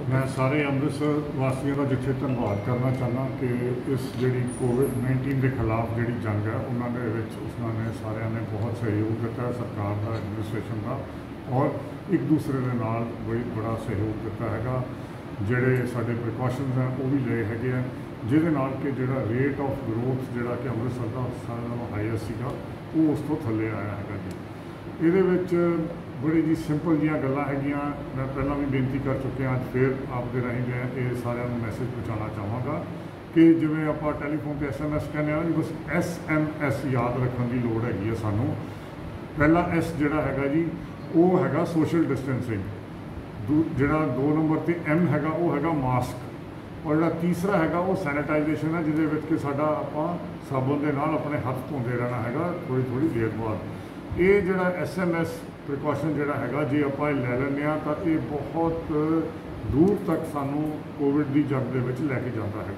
मैं सारे अमृतसर वासियों का जिथे धन्यवाद करना चाहना कि इस जी कोविड-19 के खिलाफ जी जंग है उन्होंने सारे ने बहुत सहयोग दिता है, सरकार का, एडमिनिस्ट्रेशन का, और एक दूसरे के नाल बड़ा सहयोग दिता है। जोड़े साढ़े प्रिकॉशनस हैं वो भी ले है जिहदे नाल कि जोड़ा रेट ऑफ ग्रोथ जोड़ा कि अमृतसर का सारे नालों हाईएस्ट सीगा वो उस तो थले आया है जी। ये बड़ी जी सिंपल जी गल्लां हैगियां, मैं पहला भी बेनती कर चुके हैं, अज फिर आपके राही मैं ये सारे मैसेज पहुँचाना चाहवागा कि जिवें आप टैलीफोन पर SMS कहने जी, बस SMS याद रखने की लड़ हैगी है सानू। पहला S जोड़ा है जी वो है सोशल डिस्टेंसिंग, जोड़ा 2 नंबर पर M है वो है मास्क, और जो तीसरा है वो सैनिटाइजेशन है, जिहदे कि साडा आपां साबुन के नाल अपने हत्थ धोंदे रहना है थोड़ी थोड़ी देर बाद। ये जोड़ा SMS प्रिकॉशन जोड़ा है जे आप लै लें तो ये बहुत दूर तक सानू कोविड की जंग के लैके जाता है,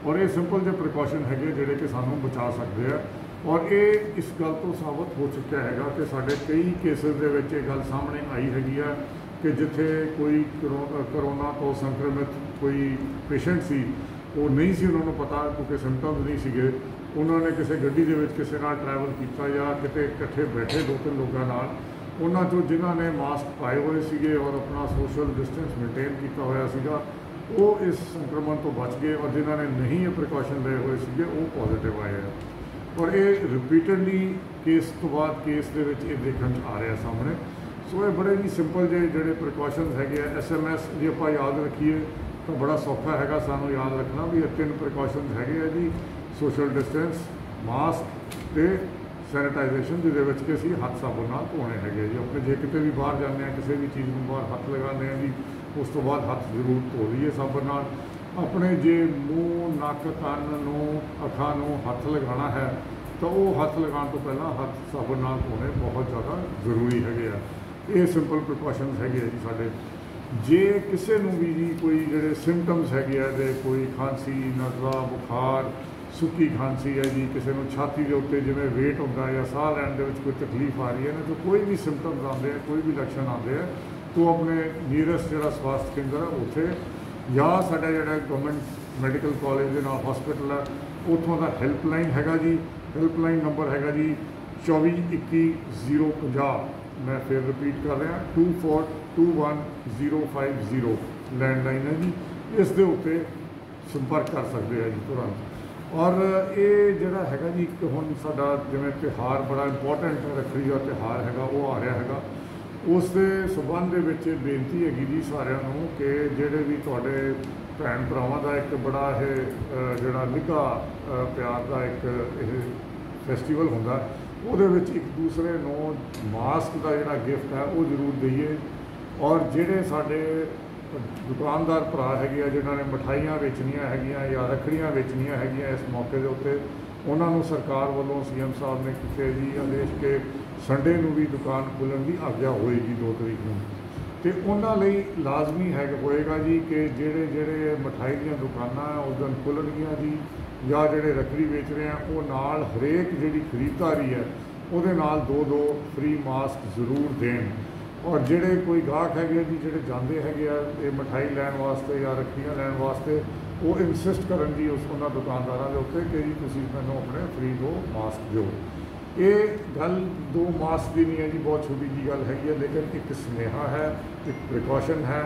और ये सिंपल जो प्रिकॉशन है जोड़े कि सानू बचा सकते हैं। और ये इस गल तो साबित हो चुका है कि साढ़े कई केसेस के गल सामने आई हैगी है कि जिथे कोई करोना तो संक्रमित कोई पेशेंट सी वो नहीं सी उन्होंने पता, क्योंकि सिम्पटम्स नहीं सीगे, उन्होंने किसी गड्डी के किसी नाल ट्रैवल किया या किते इकट्ठे बैठे 2-3 लोगों नाल, उन्होंने चो जिन्होंने मास्क पाए हुए थे और अपना सोशल डिस्टेंस मेनटेन किया होया सीगा वो इस संक्रमण तो बच गए, और जिन्होंने नहीं ये प्रिकॉशन ले हुए थे वो पॉजिटिव आए हैं। और ये रिपीटडली केस तो बाद केस के देखने आ रहा सामने। सो ये बड़े ही सिंपल जे जोड़े प्रिकॉशन है SMS जो आप याद रखीए तो बड़ा सौखा है सानू याद रखना भी। 3 प्रिकॉशन है जी, सोशल डिस्टेंस, मास्क तो सैनिटाइजेशन, जिहदे कि असीं हत्थ साबुन नाल धोने है जी। अपने जे किते भी बाहर जाते हैं किसी भी चीज़ में बाहर हत्थ लगाने जी, उस तो बाद हत्थ जरूर धो लीए साबुन नाल। अपने जे मूँह, नक, कान नूं, अखां नूं हत्थ लगाना है तो वो हत्थ लगाने तो पहला हत्थ साबुन नाल धोने बहुत ज़्यादा जरूरी है। ये सिंपल प्रिकॉशन है जी साढ़े। जे किसी भी जी कोई जोड़े सिम्पटम्स है, कोई खांसी, नज़ला, बुखार, सुक्की खांसी है जी, किसी को छाती के उत्ते जिवें वेट होंदा या साह लैण दे विच कोई तकलीफ आ रही है ना, तो कोई भी सिम्पटम्स आते हैं, कोई भी लक्षण आते हैं, तो अपने नीयरेस्ट जो स्वास्थ्य केंद्र है उत्थे या साडा जिहड़ा गवर्नमेंट मैडिकल कॉलेज के नाल हॉस्पिटल है उत्थों का हैल्पलाइन है जी। हैल्पलाइन नंबर है जी 2421 मैं फिर रिपीट कर रहा 2421 लैंडलाइन है जी। इस दे उत्ते संपर्क कर सकते हैं जी तुरंत। और ये जोड़ा है जी एक हुण साडा जिवें त्यौहार बड़ा इंपॉर्टेंट है, रखड़ी का त्यौहार है वो आ रहा है, उस दे संबंध दे विच बेनती हैगी जी सारिਆਂ ਨੂੰ कि जिहड़े भी तुहाडे भैन भरावां दा एक बड़ा जिहड़ा निघा प्यार का एक फैसटीवल हुंदा ਉਹਦੇ ਵਿੱਚ एक दूसरे ਨੂੰ मास्क का जिहड़ा गिफ्ट है वो जरूर दईए। और जिहड़े साडे दुकानदार भरा है जिन्होंने मिठाइयाँ बेचनिया है या रखड़ियाँ बेचनिया है इस मौके के उत्ते उन्होंने सरकार वालों CM साहब ने किए जी आदेश के संडे को भी दुकान खुलने की आग्या होएगी 2 तरीक को, तो उन्होंने लाजमी है होएगा जी कि जेड़े जेड़े मिठाई दी दुकाना उस दिन खुलनगियाँ जी, या जेड़े रखड़ी बेच रहे हैं वो नाल हरेक जी खरीददारी है वो 2-2 फ्री मास्क जरूर दें। और जोड़े कोई गाहक है जी जोड़े जाते हैं ये मिठाई लैन वास्ते या रखड़ियाँ लैन वास्ते वो इंसिस्ट करन जी उस उन्होंने दुकानदारों के उत्ते कि जी तुसीं मैनूं अपने फ्री 2 मास्क दो। ये गल 2 मास्क की नहीं है जी, बहुत छोटी जी गल हैगी है, लेकिन एक स्नेहा है, एक प्रिकॉशन है।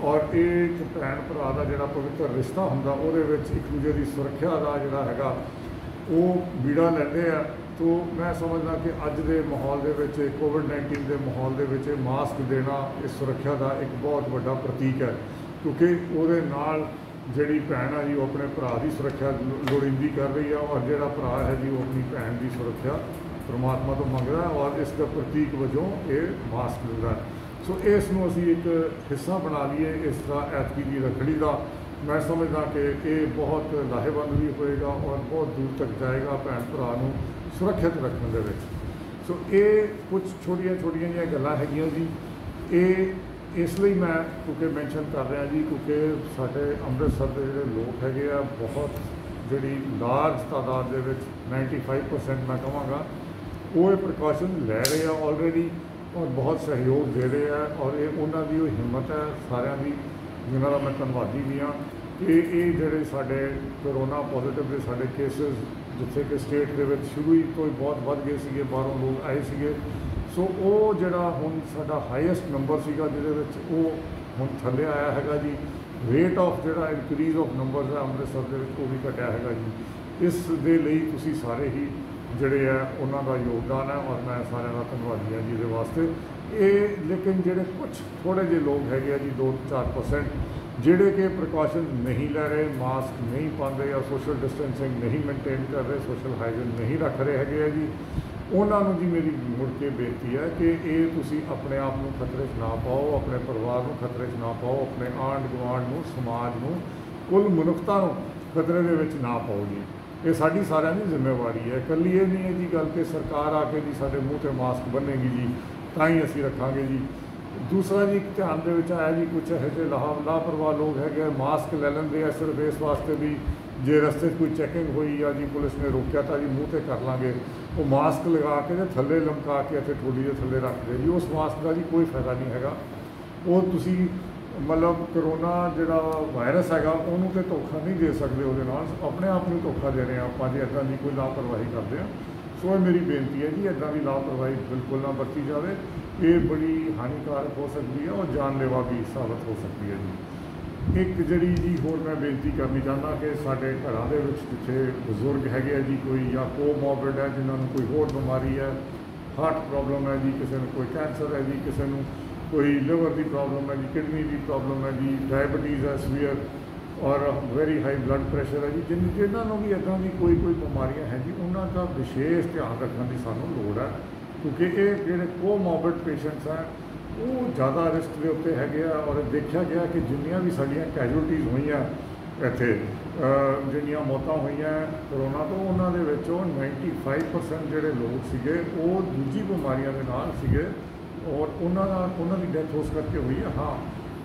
और एक भैन भरा का जोड़ा पवित्र रिश्ता होंदा उहदे विच एक दूजे की सुरक्षा का जोड़ा है वो बीड़ा लैंदे आ। तो मैं समझदा कि अज के माहौल के कोविड-19 के माहौल के मास्क देना इस सुरक्षा का एक बहुत बड़ा प्रतीक है, क्योंकि वो नाल जिहड़ी भैन है जी वो अपने भरा की सुरक्षा लोड़ींदी कर रही है, और जिहड़ा भरा है जी वो अपनी भैन की सुरक्षा परमात्मा तो मंगदा है, और इसका प्रतीक वजों ये मास्क दिंदा है। सो इसनूं असीं एक हिस्सा बना लीए इसका ऐतकी की रखड़ी का। मैं समझदा कि ये बहुत लाहेबंद भी होएगा और बहुत दूर तक जाएगा भैन भरा नूं सुरक्षित रखने के विच। सो ये कुछ छोटिया छोटिया जी गल्लां हैगियां जी। ये इसलिए मैं क्योंकि मैंशन कर रहा जी क्योंकि साढ़े अमृतसर के जोड़े लोग है बहुत जी लार्ज तादाद के 95% मैं कहवागा वो प्रिकॉशन लै रहे हैं ऑलरेडी और बहुत सहयोग दे रहे हैं। और ये उन्होंने हिम्मत है सारिਆਂ ਦੀ जिन्हां दा मैं धन्नवादी भी हाँ कि ये जिहड़े साडे कोरोना पॉजिटिव के साडे केसिस जिथे कि स्टेट दे विच शुरू ही तो बहुत वध गए सीगे, बाहरों लोग आए सीगे। सो वो जिहड़ा हुण साडा हाईएस्ट नंबर सीगा जिहदे विच वो हुण थल्ले आया हैगा जी। रेट ऑफ जिहड़ा इंक्रीज़ ऑफ नंबर्स है अमृतसर दे विच वो भी घटिया हैगा जी। इस दे लई तुसीं सारे ही जिहड़े है उन्हां दा योगदान है और मैं सारिਆਂ ਦਾ ਧੰਨਵਾਦੀ ਹਾਂ जी दे वास्ते। ये लेकिन जिहड़े कुछ थोड़े जे लोग हैगे आ जी 2-4% जिहड़े कि प्रिकॉशन नहीं लै रहे, मास्क नहीं पाते या सोशल डिस्टेंसिंग नहीं मेनटेन कर रहे, सोशल हाइजीन नहीं रख रहे हैगे आ जी, उन्होंने जी मेरी मुड़ के बेनती है कि ये तुसी अपने आप को खतरे च ना पाओ, अपने परिवार को खतरे च ना पाओ, अपने आंढ गुआंढ को, समाज को, कुल मनुखता को खतरे दे विच ना पाओ जी। ये साडी सारिਆਂ की जिम्मेवारी है। कल्ली ये नहीं है जी गल कि सरकार आके जी साडे मूँह ते मास्क बनेगी जी तां ही असीं रखांगे जी। दूसरा जी ध्यान दे विच आया जी कुछ ऐसे लापरवाह लोग है मास्क ले लेंदे आ सिर्फ इस वास्ते भी जे रस्ते कोई चैकिंग हुई या जी पुलिस ने रोकया तो जी मूँह ते कर लांगे, वो मास्क लगा के थल्ले लमका के इत्थे ठोडी दे थल्ले रख दे जी। उस मास्क का जी कोई फायदा नहीं हैगा। वो तुसी मतलब कोरोना जिहड़ा वायरस हैगा उहनूं ते धोखा नहीं दे सकते, उहदे नाल अपने आप नूं धोखा दे रहे हैं आपां जे इदां दी कोई लापरवाही करते हैं। सो ये मेरी बेनती है जी इदां दी लापरवाही बिल्कुल ना बरती जाए। ये बड़ी हानिकारक हो सकती है और जानलेवा भी साबित हो सकती है जी। एक जिहड़ी जी होर मैं बेनती करनी चाहना कि साडे घरां दे विच जिथे बजुर्ग हैगे आ जी कोई या कोमॉर्बिड है जिन्हां नूं कोई होर बीमारी है, हार्ट प्रॉब्लम है जी, किसी नूं कोई कैंसर है जी, किसी नूं कोई लिवर की प्रॉब्लम है जी, किडनी की प्रॉब्लम है जी, डायबिटीज़ है सीवियर और वेरी हाई ब्लड प्रेशर है जी, जिन्होंने भी इदां की कोई बीमारियां हैं जी उन्हों का विशेष ध्यान रखने की सानूं लोड़ है। क्योंकि ये जिहड़े कोमॉर्बिड पेशेंट्स हैं वो ज़्यादा रिस्क के उत्ते हैगे आ और देखा गया कि जिन्नियां भी साडियां कैजुअलटीज़ होईयां इत्थे जिन्नियां मौतां होईयां कोरोना तो उन्होंने 95% जिहड़े लोग सीगे वो दूजी बीमारियों के नाल सीगे और उन्होंने डेथ उस करके हुई है। हाँ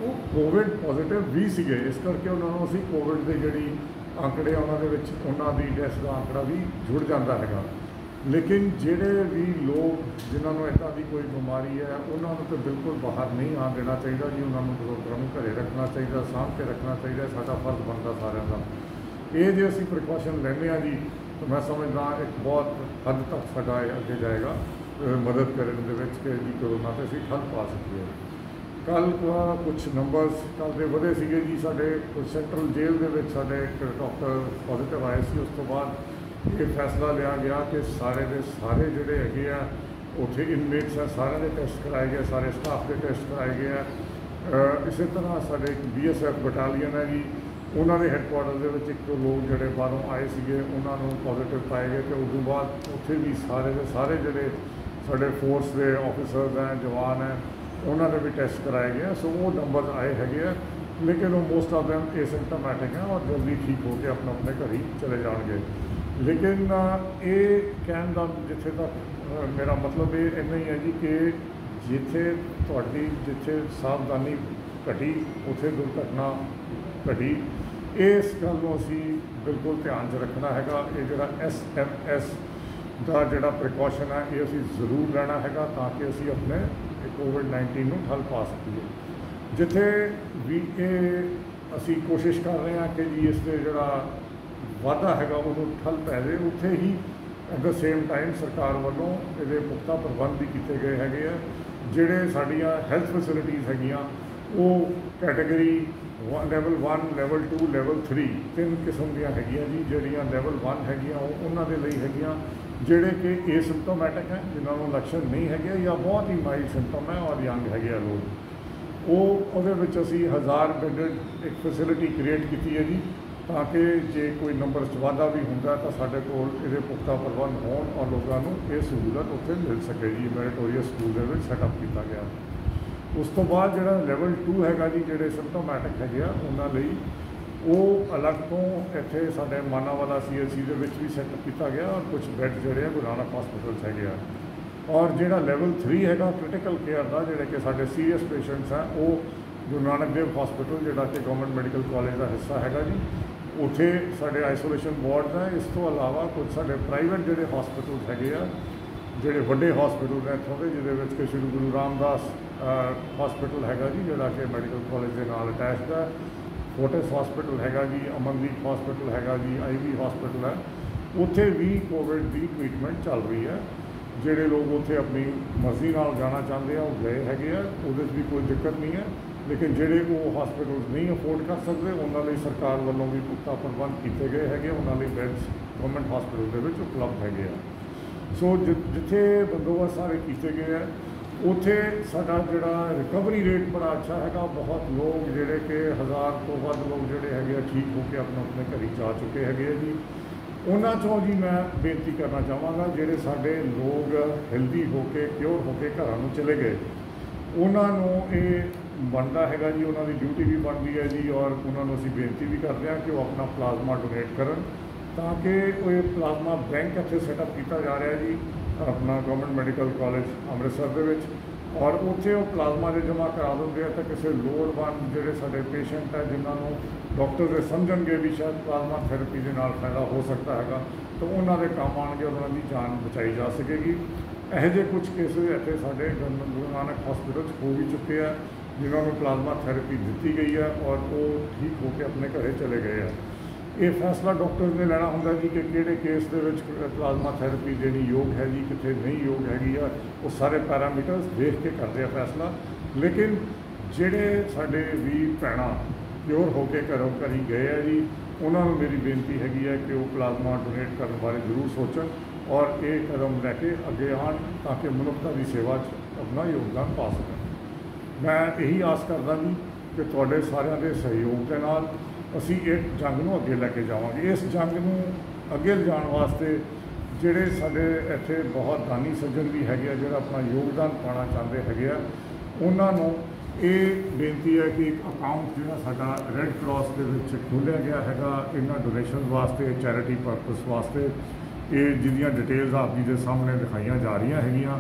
वो कोविड पॉजिटिव भी सीगे, इस करके उन्होंने असीं कोविड के जिहड़ी आंकड़े उन्होंने डेथ का आंकड़ा भी जुड़ जाता है। लेकिन जिहड़े भी लोग जिन्होंने इदां की कोई बीमारी है उन्होंने तो बिल्कुल बाहर नहीं आने देना चाहिए जी। उन्होंने बजुर्गों को घरे रखना चाहिए, सामभ के रखना चाहिए, साडा फर्ज बनता सारिਆਂ ਦਾ। ये जो असीं प्रिकॉशन लैंदे हाँ जी तो मैं समझदा एक बहुत हद तक साडा अगे जाएगा मदद करने दे विच कि जी कोरोना ते असीं ठੱਲ पा सकीए। कल कुछ नंबर्स कल दे वधे सीगे जी। साडे सेंट्रल जेल दे विच साडे डॉक्टर पॉजिटिव आए सी, उस तो बाद ये फैसला लिया गया कि सारे के सारे जोड़े है उत्थे इनमेट्स है सारे के टेस्ट कराए गए, सारे स्टाफ के टेस्ट कराए गए हैं। इस तरह साढ़े BSF बटालियन है जी उन्होंने हैडकुआर्टर के एक लोग जोड़े बाहरों आए थे उन्होंने पॉजिटिव पाए गए तो उस बाद उत्थे भी सारे के सारे जोड़े साढ़े फोर्स के ऑफिसर्स हैं, जवान हैं, उन्होंने भी टेस्ट कराए गए। सो वो नंबर आए है लेकिन वो मोस्ट ऑफ दैम एसिम्टोमैटिक हैं और जल्दी ठीक होकर अपने अपने घर ही चले जाएंगे। लेकिन ये कहने का जिथे तक मेरा मतलब ये इन्ना ही है जी कि जिथे थोड़ी जिथे सावधानी घटी उत्थे दुर्घटना घटी। इस गल को असी बिल्कुल ध्यान च रखना है। ये जोड़ा SMS का जोड़ा प्रिकॉशन है ये असी जरूर लेना है ताकि असी अपने कोविड-19 को ठੱਲ पा सकीए। जिथे भी ये असी कोशिश कर रहे हैं कि जी इससे जोड़ा वाधा है उन्होंने ठੱਲ पै जाए, उत्थे ही एट द सेम टाइम सरकार वालों ये पुख्ता प्रबंध भी किए गए हैं। जिहड़े साडियां हेल्थ फैसिलिटीज़ हैगियां वो कैटेगरी लेवल 1, लेवल 2, लेवल 3 तीन किस्म दियां हैगियां जी। जिहड़ियां लेवल 1 हैगियां उन्हां दे लई हैगियां जिहड़े कि एसिम्टोमैटिक हैं, जिन्होंने लक्षण नहीं है या बहुत ही माइल्ड सिम्टम है और यंग है लोग, वो असी 1000 बेडेड एक फैसिलिटी क्रिएट की है जी ताकि जे कोई नंबर वाधा भी होंदा तो साढ़े को ये पुख्ता प्रबंध होण और लोगों को ये सहूलत उत्थे मिल सके जी। मेरिटोरीअस स्कूल के सैटअप किया गया। उस तो बाद जो लेवल 2 है जी जोड़े सिम्टोमैटिक है उन्होंने वो अलग तो इत्थे साडे मानावाला CLC के भी सैटअप किया गया और कुछ बैड जोड़े गुरु नानक हॉस्पिटल है। और जोड़ा लेवल 3 है क्रिटिकल केयर का जोड़े कि साडे सीरीयस पेशेंट्स हैं वो गुरु नानक देव हॉस्पिटल जोड़ा कि गवर्नमेंट मैडिकल कॉलेज का हिस्सा है जी उत्थे साडे आइसोलेशन वार्ड हैं। इस तो अलावा कुछ साडे प्राइवेट जोड़े हॉस्पिटल्स है जोड़े वड्डे हॉस्पिटल ने इत्थों के जिहदे विच कि श्री गुरु रामदास हॉस्पिटल हैगा जी जिहड़ा कि मैडिकल कॉलेज के नाल अटैच्ड है। फोर्टिस हॉस्पिटल हैगा जी, अमनदीप हॉस्पिटल हैगा जी, IV हॉस्पिटल है, उत्थे भी कोविड की ट्रीटमेंट चल रही है। ਜਿਹੜੇ लोग उत्थे अपनी मर्जी नाल जाना चाहते हैं वो गए हैगे आ, ਉਹਦੇ 'ਚ भी कोई दिक्कत नहीं है। लेकिन ਜਿਹੜੇ वो हॉस्पिटल नहीं अफोर्ड कर सकते उन्होंने ਲਈ सरकार वालों भी पुख्ता प्रबंध किए गए हैगे, उन्होंने ਲਈ ਬੈੱਡਸ गवर्नमेंट हॉस्पिटल ਦੇ ਵਿੱਚ उपलब्ध हैगे आ। सो जिथे बंदोबस्त सारे किए गए हैं उत्थे साडा जिहड़ा रिकवरी रेट बड़ा अच्छा हैगा। बहुत लोग जिहड़े कि 1000 तो वध लोग जिहड़े हैगे आ ठीक होकर अपने अपने घरी जा चुके हैगे जी। उन्हां चों जी मैं बेनती करना चाहांगा जिहड़े साडे लोग हेल्दी होके क्योर होके घरां नूं चले गए उन्हां नूं इह बनता हैगा जी, उन्हां दी ड्यूटी भी बनती है जी। और उन्हां नूं असीं बेनती भी करते हैं कि वो अपना प्लाज्मा डोनेट करन ताकि ये प्लाज्मा बैंक इत्थे सैटअप किया जा रहा है जी अपना गवर्नमेंट मैडिकल कॉलेज अमृतसर दे विच। और उत्थे वो प्लाज्मा जो जमा करा देंगे तो किसी लोड़वंद जिहड़े साडे पेशेंट है जिन्होंने डॉक्टर ये समझणगे भी शायद प्लाज्मा थैरेपी के नाल फायदा हो सकता है तो उन्होंने काम आएंगे, उन्होंने जान बचाई जा सकेगी। ਇਹੋ ਜਿਹੇ कुछ केसेज इतने साढ़े गुरु नानक हॉस्पिटल हो भी चुके हैं जिन्होंने प्लाज्मा थैरेपी दी गई है और वो ठीक होकर अपने घरे चले गए हैं। ये फैसला डॉक्टर ने लेना होंगे जी कि किहड़े केस दे विच प्लाज्मा थैरेपी देनी योग है जी, कितने नहीं योग हैगी आ, वो सारे पैरामीटर्स देख के करते हैं फैसला। लेकिन जिहड़े साडे वीर भैणां प्योर होके घरों घरी गए हैं जी उन्होंने मेरी बेनती हैगी है कि वो प्लाज्मा डोनेट करने बारे जरूर सोचन और ये कदम लैके अगे आन ताकि मनुखता की सेवा अपना योगदान पा सकन। मैं यही आस करदा जी कि तुहाडे सारिਆਂ ਦੇ सहयोग के नाल ਅਸੀਂ ਇਹ जंग ਨੂੰ ਅੱਗੇ ਲੈ ਕੇ ਜਾਵਾਂਗੇ। ਇਸ ਜੰਗ ਨੂੰ ਅੱਗੇ ਲਿਜਾਣ ਵਾਸਤੇ ਜਿਹੜੇ ਸਾਡੇ ਇੱਥੇ ਬਹੁਤ ਦਾਨੀ ਸੱਜਣ ਵੀ ਹੈਗੇ ਆ ਜਿਹੜਾ ਆਪਣਾ ਯੋਗਦਾਨ ਪਾਉਣਾ ਚਾਹੁੰਦੇ ਹੈਗੇ ਆ ਉਹਨਾਂ ਨੂੰ ਇਹ ਬੇਨਤੀ ਹੈ ਕਿ ਇੱਕ ਅਕਾਊਂਟ ਜਿਹੜਾ ਸਾਡਾ ਰੈੱਡ ਕਰਾਸ ਦੇ ਵਿੱਚ ਖੋਲ੍ਹਿਆ ਗਿਆ ਹੈਗਾ ਇਹਨਾਂ ਡੋਨੇਸ਼ਨ ਵਾਸਤੇ, ਚੈਰਿਟੀ ਪਰਪਸ ਵਾਸਤੇ। ਇਹ ਜਿਹਦੀਆਂ ਡਿਟੇਲਸ ਆਪ ਜੀ ਦੇ ਸਾਹਮਣੇ ਦਿਖਾਈਆਂ ਜਾ ਰਹੀਆਂ ਹੈਗੀਆਂ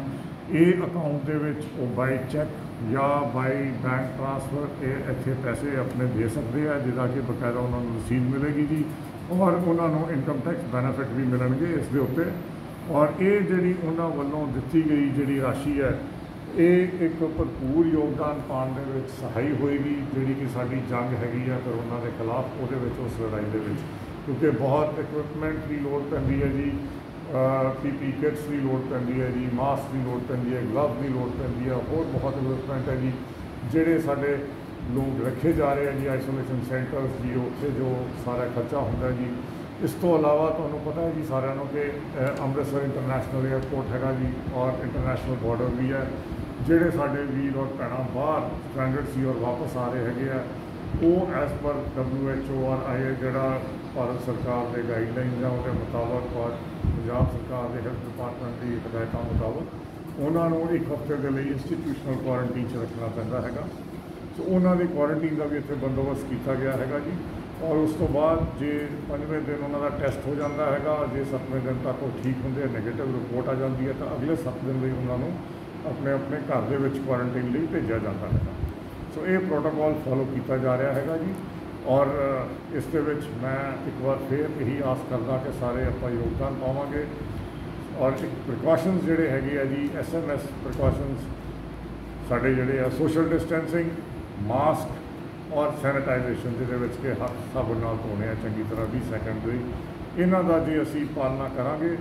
ਇਹ ਅਕਾਊਂਟ ਦੇ ਵਿੱਚ ਉਹ ਬਾਈ ਚੈੱਕ या बाई बैंक ट्रांसफर ये इत्थे पैसे अपने दे सकते हैं जिदा कि बकायदा उन्होंने रसीद मिलेगी जी और उन्होंने इनकम टैक्स बेनीफिट भी मिलणगे इस दे उत्ते। और ये जिहड़ी उन्हां वल्लों दित्ती गई जिहड़ी राशि है ये एक भरपूर योगदान पाउण दे विच सहाई होएगी जिहड़ी कि साडी जंग हैगी है कोरोना के खिलाफ उहदे विच उस लड़ाई दे विच, क्योंकि बहुत इक्विपमेंट की लोड़ पैंदी है जी, PP किट्स की लोड़ पैंदी है जी, मास्क की लोड़ पैंदी है, ग्लव की लोड़ पैंदी है, और बहुत इक्विपमेंट है जी जिहड़े साडे लोग रखे जा रहे हैं जी आइसोलेशन सेंटर्स जी उत्थे जो सारा खर्चा होंदा जी। इस तो अलावा तुहानूं पता है जी सारिਆਂ ਨੂੰ कि अमृतसर इंटरनेशनल एयरपोर्ट हैगा जी और इंटरनेशनल बॉर्डर भी है जिहड़े साडे वीर और भैणां बाहर स्ट्रैंडेड सी और वापस आ रहे हैगे आ वो एज पर WHO और IA जिहड़ा भारत सरकार के गाइडलाइनस है उसके मुताबिक और पंजाब सरकार के हैल्थ डिपार्टमेंट की हिदायतों मुताबिक उन्होंने एक हफ्ते के लिए इंस्टीट्यूशनल क्वारंटीन च रखना पैंदा हैगा। सो उन्होंने क्वारंटीन का भी इत्थे बंदोबस्त किया गया हैगा जी। और उस तो बाद जे 5वें दिन उन्होंने टेस्ट हो जाता हैगा, जे 7वें दिन तक वो ठीक होंगे नैगेटिव रिपोर्ट आ जाती है तो अगले 7 दिन लिए उन्होंने अपने अपने घर के क्वारंटीन लिए भेजा जाता है। सो ये प्रोटोकॉल फॉलो किया जा रहा हैगा जी। और इस दे विच मैं एक बार फिर यही आस करदा कि सारे आप योगदान पावांगे और एक प्रिकॉशनस जिहड़े हैगे आ जी SMS प्रिकॉशनस साडे जिहड़े आ सोशल डिस्टेंसिंग, मास्क और सैनिटाइजेशन जिहदे विच कि हत्थ साबुन नाल धोने आ चंगी तरह 20 सैकेंड दे इन्हां दा जे असीं पालना करांगे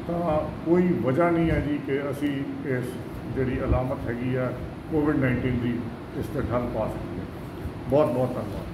तां कोई वजह नहीं है जी कि असीं इस जिहड़ी अलामत हैगी आ कोविड-19 दी इस ते ठल पा सकीए। बहुत बहुत धन्यवाद।